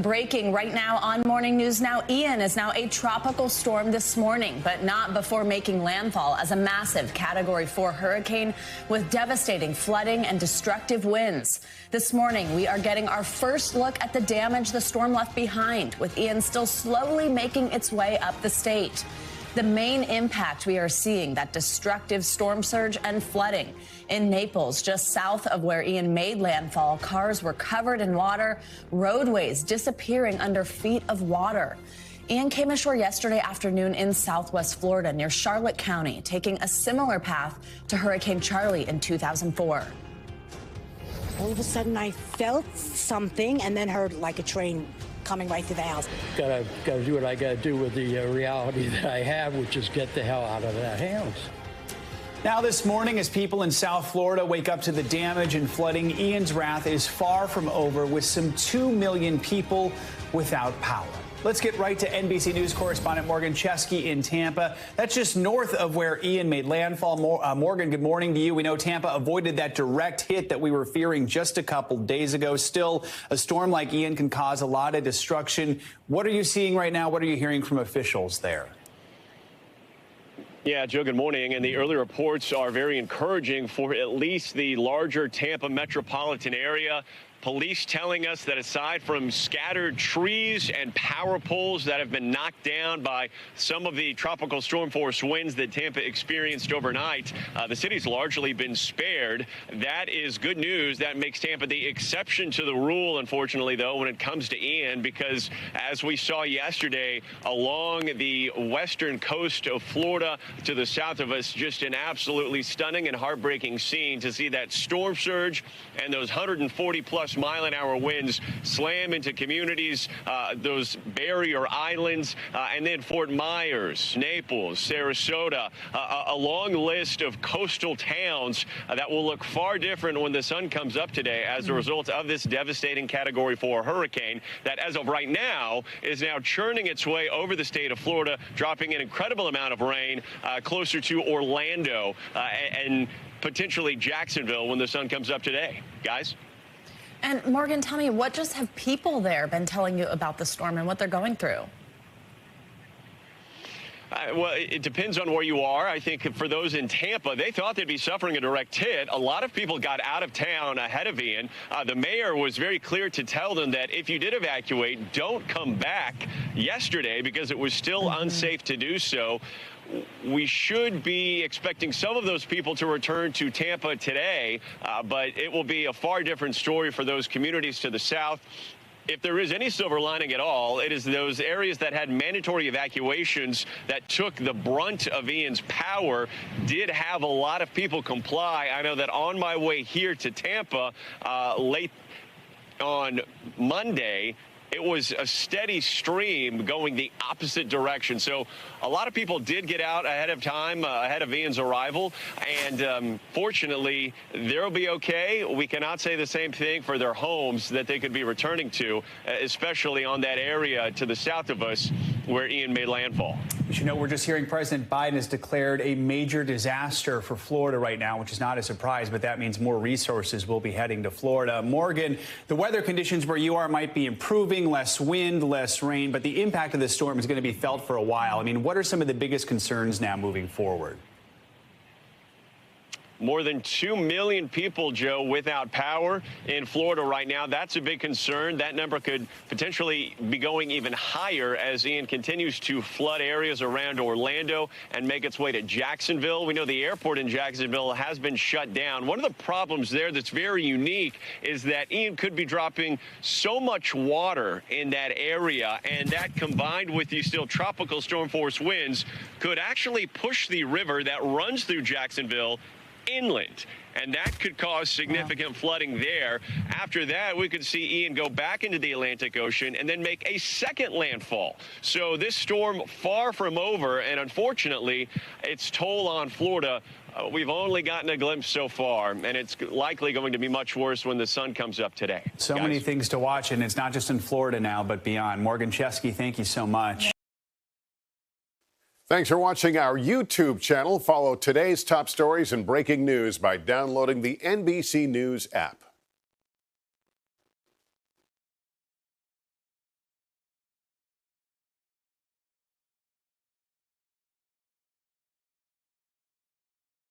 Breaking right now on Morning News Now, Ian is now a tropical storm this morning, but not before making landfall as a massive Category 4 hurricane with devastating flooding and destructive winds. This morning, we are getting our first look at the damage the storm left behind, with Ian still slowly making its way up the state. The main impact we are seeing, that destructive storm surge and flooding. In Naples, just south of where Ian made landfall, cars were covered in water, roadways disappearing under feet of water. Ian came ashore yesterday afternoon in southwest Florida near Charlotte County, taking a similar path to Hurricane Charlie in 2004. All of a sudden, I felt something and then heard like a train coming right through the house. Gotta do what I gotta do with the reality that I have, which is get the hell out of that house. Now this morning, as people in South Florida wake up to the damage and flooding, Ian's wrath is far from over, with some 2 million people without power. Let's get right to NBC News correspondent Morgan Chesky in Tampa. That's just north of where Ian made landfall. Morgan, good morning to you. We know Tampa avoided that direct hit that we were fearing just a couple days ago. Still, a storm like Ian can cause a lot of destruction. What are you seeing right now? What are you hearing from officials there? Yeah, Joe, good morning. And the early reports are very encouraging for at least the larger Tampa metropolitan area. Police telling us that aside from scattered trees and power poles that have been knocked down by some of the tropical storm force winds that Tampa experienced overnight, the city's largely been spared. That is good news. That makes Tampa the exception to the rule, unfortunately, though, when it comes to Ian, because as we saw yesterday along the western coast of Florida to the south of us, just an absolutely stunning and heartbreaking scene to see that storm surge and those 140-plus mile-an-hour winds slam into communities, those barrier islands, and then Fort Myers, Naples, Sarasota, a long list of coastal towns that will look far different when the sun comes up today as a result of this devastating Category 4 hurricane that, as of right now, is now churning its way over the state of Florida, dropping an incredible amount of rain closer to Orlando and potentially Jacksonville when the sun comes up today. Guys? And Morgan, tell me, what just have people there been telling you about the storm and what they're going through? Well, it depends on where you are. I think for those in Tampa, they thought they'd be suffering a direct hit. A lot of people got out of town ahead of Ian. The mayor was very clear to tell them that if you did evacuate, don't come back yesterday because it was still unsafe to do so. We should be expecting some of those people to return to Tampa today, but it will be a far different story for those communities to the south. If there is any silver lining at all, it is those areas that had mandatory evacuations that took the brunt of Ian's power did have a lot of people comply. I know that on my way here to Tampa late on Monday, it was a steady stream going the opposite direction. So a lot of people did get out ahead of time, ahead of Ian's arrival. And fortunately, they'll be okay. We cannot say the same thing for their homes that they could be returning to, especially on that area to the south of us where Ian made landfall. As you know, we're just hearing President Biden has declared a major disaster for Florida right now, which is not a surprise, but that means more resources will be heading to Florida. Morgan, the weather conditions where you are might be improving, less wind, less rain, but the impact of the storm is going to be felt for a while. I mean, what are some of the biggest concerns now moving forward? More than 2 million people, Joe, without power in Florida right now. That's a big concern. That number could potentially be going even higher as Ian continues to flood areas around Orlando and make its way to Jacksonville. We know the airport in Jacksonville has been shut down. One of the problems there that's very unique is that Ian could be dropping so much water in that area, and that combined with these still tropical storm force winds could actually push the river that runs through Jacksonville inland, and that could cause significant flooding there. After that, we could see Ian go back into the Atlantic Ocean and then make a second landfall. So this storm far from over, and unfortunately, its toll on Florida, we've only gotten a glimpse so far, and it's likely going to be much worse when the sun comes up today. So many things to watch, and it's not just in Florida now, but beyond. Morgan Chesky, thank you so much. Thanks for watching our YouTube channel. Follow today's top stories and breaking news by downloading the NBC News app.